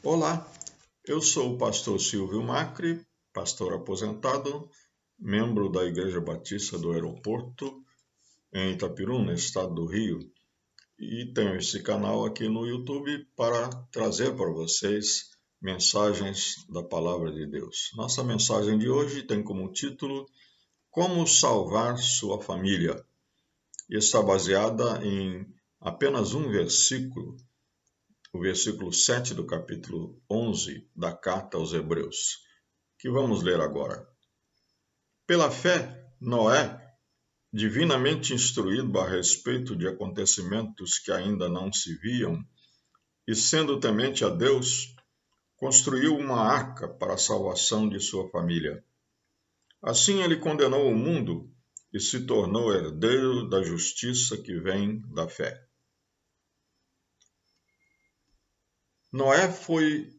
Olá, eu sou o pastor Silvio Macri, pastor aposentado, membro da Igreja Batista do Aeroporto, em Itapirum, no estado do Rio, e tenho esse canal aqui no YouTube para trazer para vocês mensagens da Palavra de Deus. Nossa mensagem de hoje tem como título Como Salvar Sua Família e está baseada em apenas um versículo, o versículo 7 do capítulo 11 da carta aos Hebreus, que vamos ler agora. Pela fé, Noé, divinamente instruído a respeito de acontecimentos que ainda não se viam, e sendo temente a Deus, construiu uma arca para a salvação de sua família. Assim ele condenou o mundo e se tornou herdeiro da justiça que vem da fé. Noé foi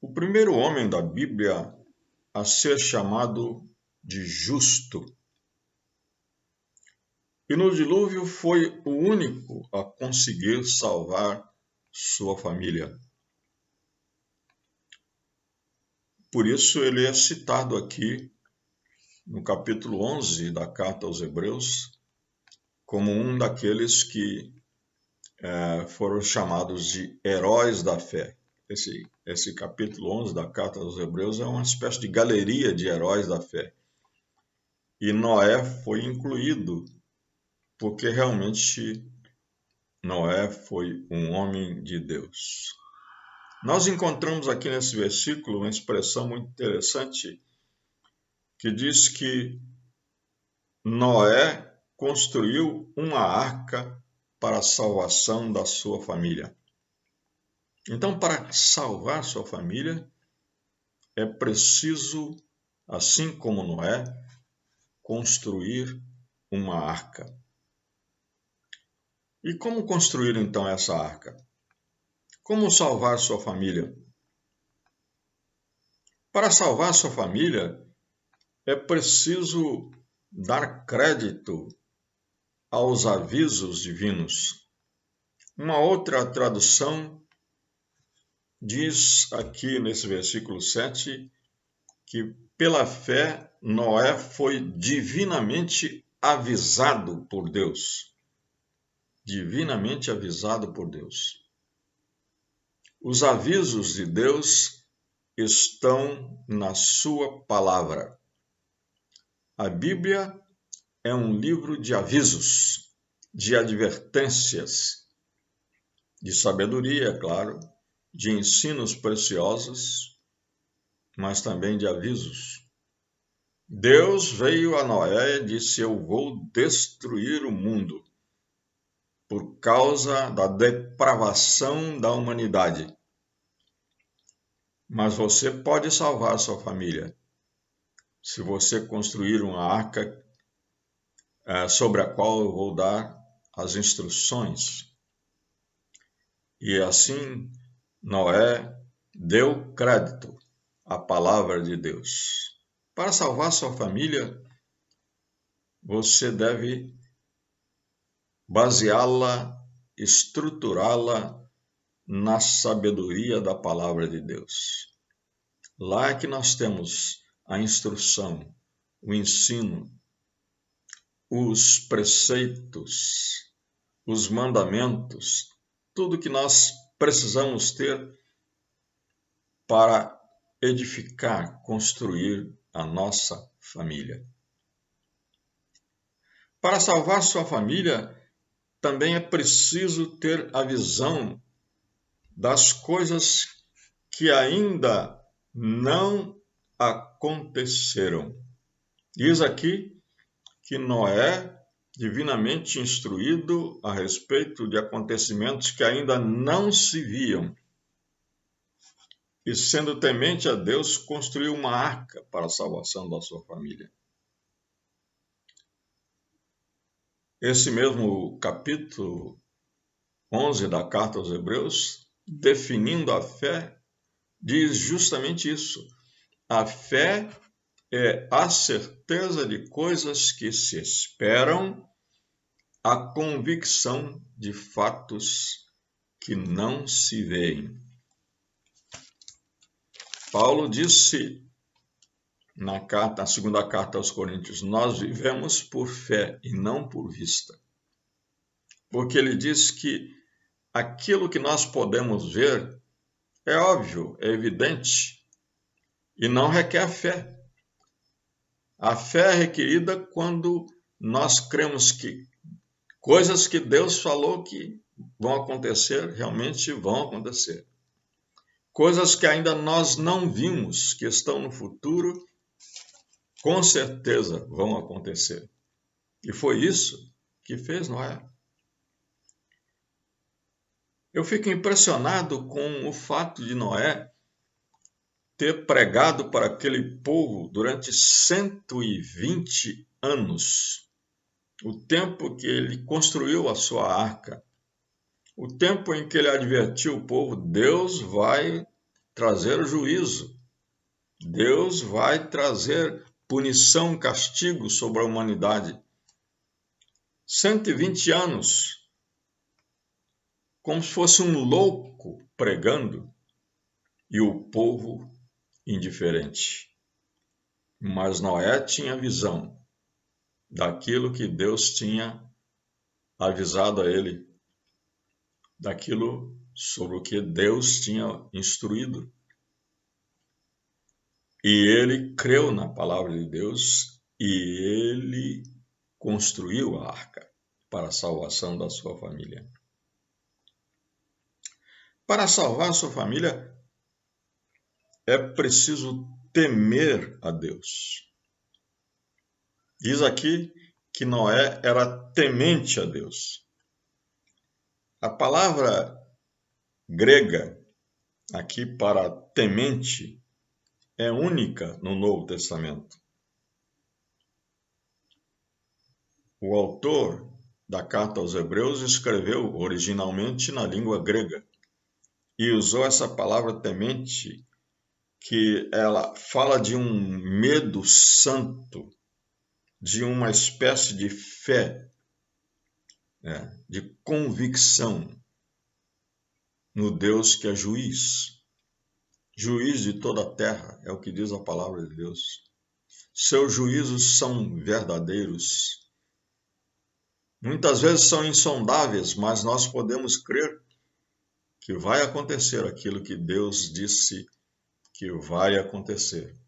o primeiro homem da Bíblia a ser chamado de justo. E no dilúvio foi o único a conseguir salvar sua família. Por isso ele é citado aqui no capítulo 11 da carta aos Hebreus como um daqueles que foram chamados de heróis da fé. Esse capítulo 11 da carta aos Hebreus é uma espécie de galeria de heróis da fé. E Noé foi incluído porque realmente Noé foi um homem de Deus. Nós encontramos aqui nesse versículo uma expressão muito interessante que diz que Noé construiu uma arca para a salvação da sua família. Então, para salvar sua família, é preciso, assim como Noé, construir uma arca. E como construir então essa arca? Como salvar sua família? Para salvar sua família, é preciso dar crédito aos avisos divinos. Uma outra tradução diz aqui nesse versículo 7 que pela fé Noé foi divinamente avisado por Deus. Divinamente avisado por Deus. Os avisos de Deus estão na sua palavra. A Bíblia é um livro de avisos, de advertências, de sabedoria, é claro, de ensinos preciosos, mas também de avisos. Deus veio a Noé e disse: Eu vou destruir o mundo por causa da depravação da humanidade. Mas você pode salvar sua família se você construir uma arca sobre a qual eu vou dar as instruções. E assim Noé deu crédito à palavra de Deus. Para salvar sua família, você deve baseá-la, estruturá-la na sabedoria da palavra de Deus. Lá é que nós temos a instrução, o ensino, os preceitos, os mandamentos, tudo que nós precisamos ter para edificar, construir a nossa família. Para salvar sua família, também é preciso ter a visão das coisas que ainda não aconteceram. Diz aqui que Noé, divinamente instruído a respeito de acontecimentos que ainda não se viam, e sendo temente a Deus, construiu uma arca para a salvação da sua família. Esse mesmo capítulo 11 da carta aos Hebreus, definindo a fé, diz justamente isso. A fé é a certeza de coisas que se esperam, a convicção de fatos que não se veem. Paulo disse na segunda carta aos Coríntios: nós vivemos por fé e não por vista. Porque ele diz que aquilo que nós podemos ver é óbvio, é evidente e não requer fé. A fé é requerida quando nós cremos que coisas que Deus falou que vão acontecer, realmente vão acontecer. Coisas que ainda nós não vimos, que estão no futuro, com certeza vão acontecer. E foi isso que fez Noé. Eu fico impressionado com o fato de Noé ter pregado para aquele povo durante 120 anos, o tempo que ele construiu a sua arca, o tempo em que ele advertiu o povo: Deus vai trazer o juízo, Deus vai trazer punição, castigo sobre a humanidade. 120 anos, como se fosse um louco pregando, e o povo indiferente. Mas Noé tinha visão daquilo que Deus tinha avisado a ele, daquilo sobre o que Deus tinha instruído. E ele creu na palavra de Deus e ele construiu a arca para a salvação da sua família. Para salvar a sua família, é preciso temer a Deus. Diz aqui que Noé era temente a Deus. A palavra grega aqui para temente é única no Novo Testamento. O autor da carta aos Hebreus escreveu originalmente na língua grega e usou essa palavra temente, que ela fala de um medo santo, de uma espécie de fé, de convicção no Deus que é juiz. Juiz de toda a terra, é o que diz a palavra de Deus. Seus juízos são verdadeiros. Muitas vezes são insondáveis, mas nós podemos crer que vai acontecer aquilo que Deus disse que vai acontecer.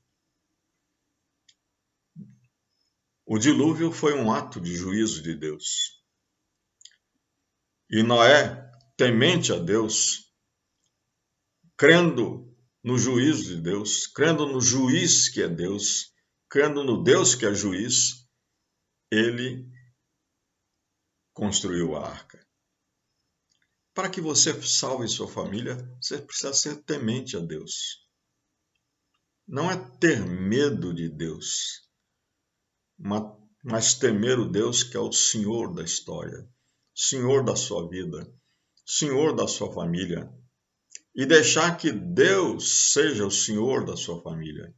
O dilúvio foi um ato de juízo de Deus. E Noé, temente a Deus, crendo no juízo de Deus, crendo no juiz que é Deus, crendo no Deus que é juiz, ele construiu a arca. Para que você salve sua família, você precisa ser temente a Deus. Não é ter medo de Deus, mas temer o Deus que é o Senhor da história, Senhor da sua vida, Senhor da sua família, e deixar que Deus seja o Senhor da sua família,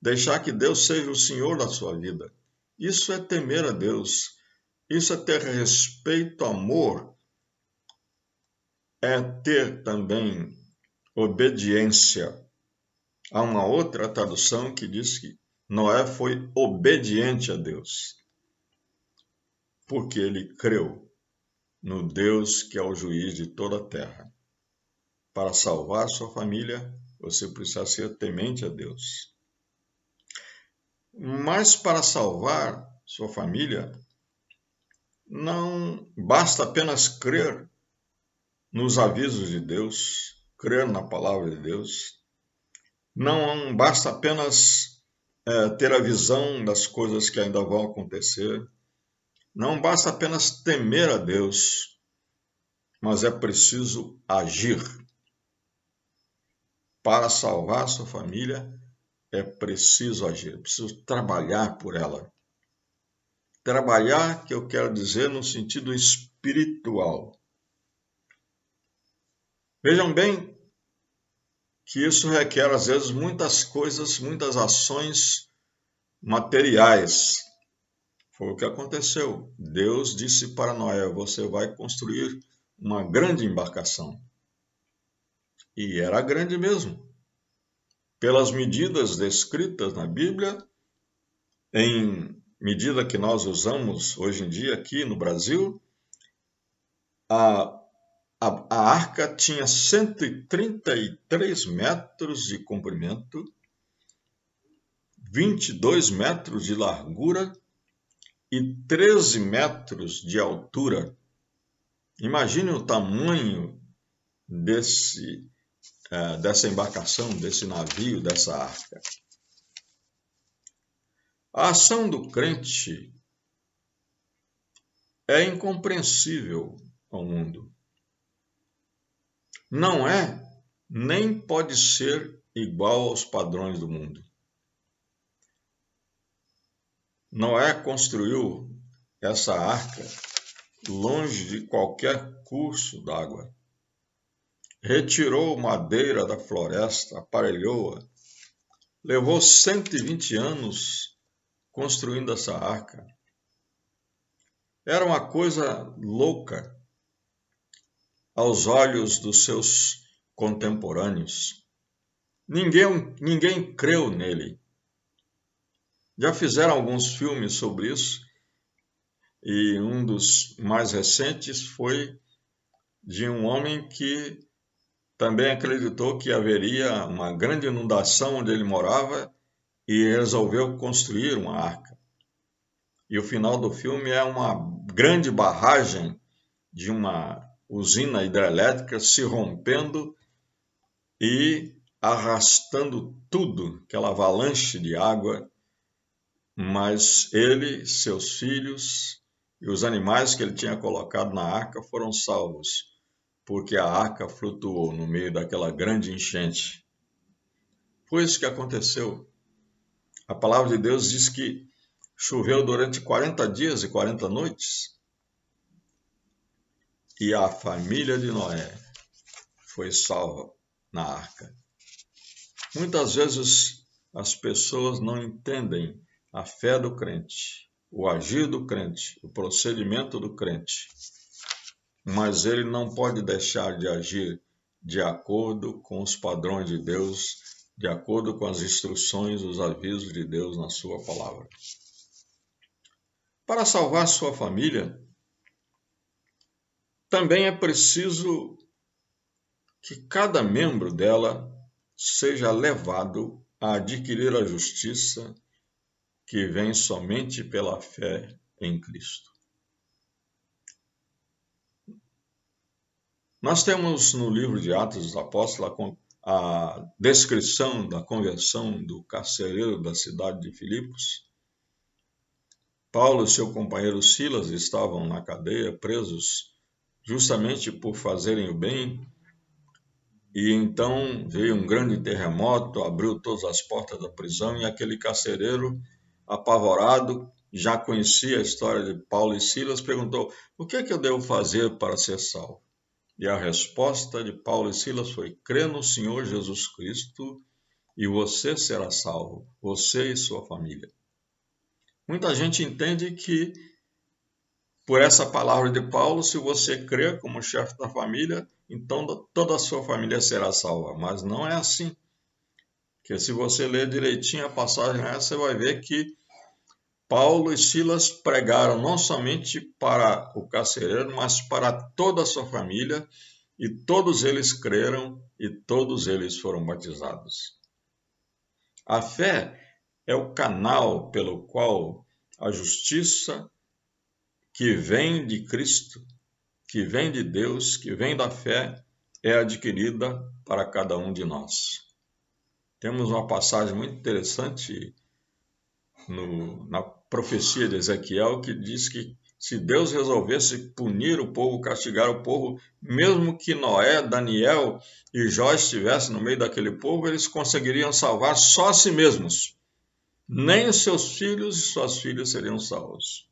deixar que Deus seja o Senhor da sua vida. Isso é temer a Deus, isso é ter respeito, amor, é ter também obediência. Há uma outra tradução que diz que Noé foi obediente a Deus, porque ele creu no Deus que é o juiz de toda a terra. Para salvar sua família, você precisa ser temente a Deus. Mas para salvar sua família, não basta apenas crer nos avisos de Deus, crer na palavra de Deus. Não basta apenas ter a visão das coisas que ainda vão acontecer. Não basta apenas temer a Deus, mas é preciso agir. Para salvar sua família, é preciso agir, é preciso trabalhar por ela. Trabalhar, que eu quero dizer no sentido espiritual. Vejam bem que isso requer, às vezes, muitas coisas, muitas ações materiais. Foi o que aconteceu. Deus disse para Noé: você vai construir uma grande embarcação. E era grande mesmo. pelas medidas descritas na Bíblia, em medida que nós usamos hoje em dia aqui no Brasil, a arca tinha 133 metros de comprimento, 22 metros de largura e 13 metros de altura. Imagine o tamanho dessa embarcação, desse navio, dessa arca. A ação do crente é incompreensível ao mundo. Não é, nem pode ser igual aos padrões do mundo. Noé construiu essa arca longe de qualquer curso d'água. Retirou madeira da floresta, aparelhou-a. Levou 120 anos construindo essa arca. Era uma coisa louca aos olhos dos seus contemporâneos. Ninguém creu nele. Já fizeram alguns filmes sobre isso, e um dos mais recentes foi de um homem que também acreditou que haveria uma grande inundação onde ele morava e resolveu construir uma arca. E o final do filme é uma grande barragem de uma usina hidrelétrica se rompendo e arrastando tudo, aquela avalanche de água, mas ele, seus filhos e os animais que ele tinha colocado na arca foram salvos, porque a arca flutuou no meio daquela grande enchente. Foi isso que aconteceu. A palavra de Deus diz que choveu durante 40 dias e 40 noites, e a família de Noé foi salva na arca. Muitas vezes as pessoas não entendem a fé do crente, o agir do crente, o procedimento do crente, mas ele não pode deixar de agir de acordo com os padrões de Deus, de acordo com as instruções, os avisos de Deus na sua palavra. Para salvar sua família, também é preciso que cada membro dela seja levado a adquirir a justiça que vem somente pela fé em Cristo. Nós temos no livro de Atos dos Apóstolos a descrição da conversão do carcereiro da cidade de Filipos. Paulo e seu companheiro Silas estavam na cadeia, presos justamente por fazerem o bem, e então veio um grande terremoto, abriu todas as portas da prisão, e aquele carcereiro, apavorado, já conhecia a história de Paulo e Silas, perguntou: o que é que eu devo fazer para ser salvo? E a resposta de Paulo e Silas foi: crê no Senhor Jesus Cristo e você será salvo, você e sua família. Muita gente entende que, por essa palavra de Paulo, se você crer como chefe da família, então toda a sua família será salva. Mas não é assim. Porque se você ler direitinho a passagem, você vai ver que Paulo e Silas pregaram não somente para o carcereiro, mas para toda a sua família, e todos eles creram e todos eles foram batizados. A fé é o canal pelo qual a justiça que vem de Cristo, que vem de Deus, que vem da fé, é adquirida para cada um de nós. Temos uma passagem muito interessante na profecia de Ezequiel, que diz que se Deus resolvesse punir o povo, castigar o povo, mesmo que Noé, Daniel e Jó estivessem no meio daquele povo, eles conseguiriam salvar só a si mesmos. Nem os seus filhos e suas filhas seriam salvos.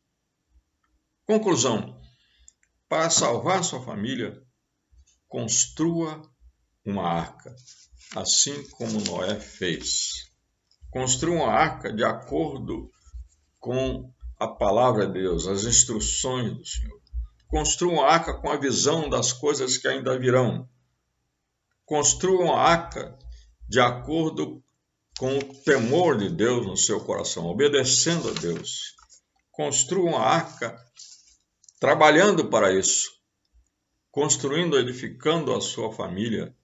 Conclusão: para salvar sua família, construa uma arca, assim como Noé fez. Construa uma arca de acordo com a palavra de Deus, as instruções do Senhor. Construa uma arca com a visão das coisas que ainda virão. Construa uma arca de acordo com o temor de Deus no seu coração, obedecendo a Deus. Construa uma arca, trabalhando para isso, construindo, edificando a sua família.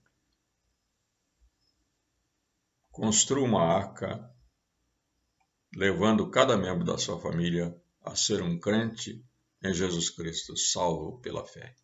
Construa uma arca, levando cada membro da sua família a ser um crente em Jesus Cristo, salvo pela fé.